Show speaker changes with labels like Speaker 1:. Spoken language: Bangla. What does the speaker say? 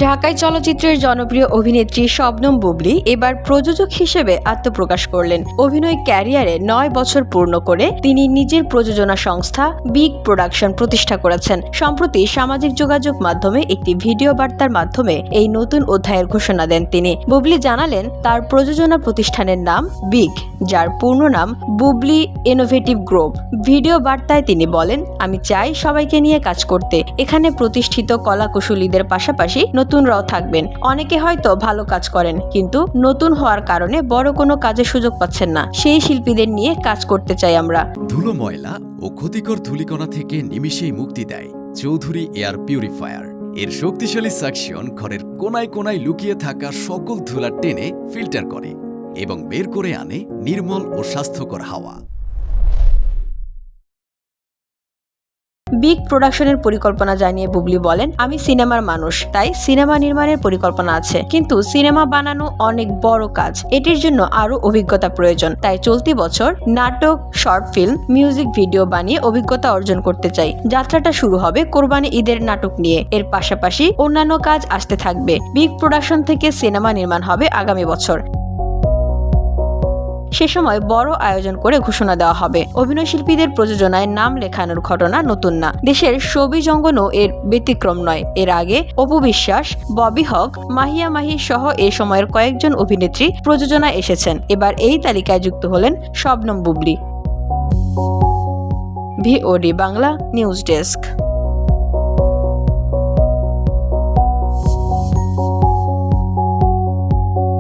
Speaker 1: ঢাকায় চলচ্চিত্রের জনপ্রিয় অভিনেত্রী শবনম বুবলী এবার প্রযোজক হিসেবে আত্মপ্রকাশ করলেন। অভিনয় ক্যারিয়ারে 9 বছর পূর্ণ করে তিনি নিজের প্রযোজনা সংস্থা বিগ প্রোডাকশন প্রতিষ্ঠা করেছেন। সম্প্রতি সামাজিক যোগাযোগ মাধ্যমে একটি ভিডিও বার্তার মাধ্যমে এই নতুন অধ্যায়ের ঘোষণা দেন তিনি। বুবলী জানালেন তার প্রযোজনা প্রতিষ্ঠানের নাম বিগ, যার পূর্ণ নাম বুবলী ইনোভেটিভ গ্রুপ। ভিডিও বার্তায় তিনি বলেন, আমি চাই সবাইকে নিয়ে কাজ করতে। এখানে প্রতিষ্ঠিত কলাকুশলীদের পাশাপাশি নতুনরাও থাকবেন। অনেকে হয়তো ভালো কাজ করেন, কিন্তু নতুন হওয়ার কারণে বড় কোনো কাজের সুযোগ পাচ্ছেন না। সেই শিল্পীদের নিয়ে কাজ করতে চাই আমরা।
Speaker 2: ধুলো, ময়লা ও ক্ষতিকর ধূলিকণা থেকে নিমিষেই মুক্তি দেয় চৌধুরী এয়ার পিউরিফায়ার। এর শক্তিশালী সাকশন ঘরের কোনায় কোনায় লুকিয়ে থাকা সকল ধুলা টেনে ফিল্টার করে এবং বের করে আনে নির্মল ও স্বাস্থ্যকর হাওয়া।
Speaker 1: বিগ প্রোডাকশনের পরিকল্পনা জানিয়ে বুবলী বলেন, আমি সিনেমার মানুষ, তাই সিনেমা নির্মাণের পরিকল্পনা আছে, কিন্তু সিনেমা বানানো অনেক বড় কাজ। এটির জন্য আরো অভিজ্ঞতা প্রয়োজন। তাই চলতি বছর নাটক, শর্ট ফিল্ম, মিউজিক ভিডিও বানিয়ে অভিজ্ঞতা অর্জন করতে চাই। যাত্রাটা শুরু হবে কোরবানি ঈদের নাটক নিয়ে। এর পাশাপাশি অন্যান্য কাজ আসতে থাকবে। বিগ প্রোডাকশন থেকে সিনেমা নির্মাণ হবে আগামী বছর। সে সময় বড় আয়োজন করে ঘোষণা দেওয়া হবে। অভিনয়শিল্পীদের প্রযোজনায় নাম লেখানোর ঘটনা নতুন না। দেশের শোবিজ অঙ্গনও এর ব্যতিক্রম নয়। এর আগে অপু বিশ্বাস, ববি হক, মাহিয়া মাহি সহ এ সময়ের কয়েকজন অভিনেত্রী প্রযোজনায় এসেছেন। এবার এই তালিকায় যুক্ত হলেন Shabnam Bubly. VOD Bangla news desk.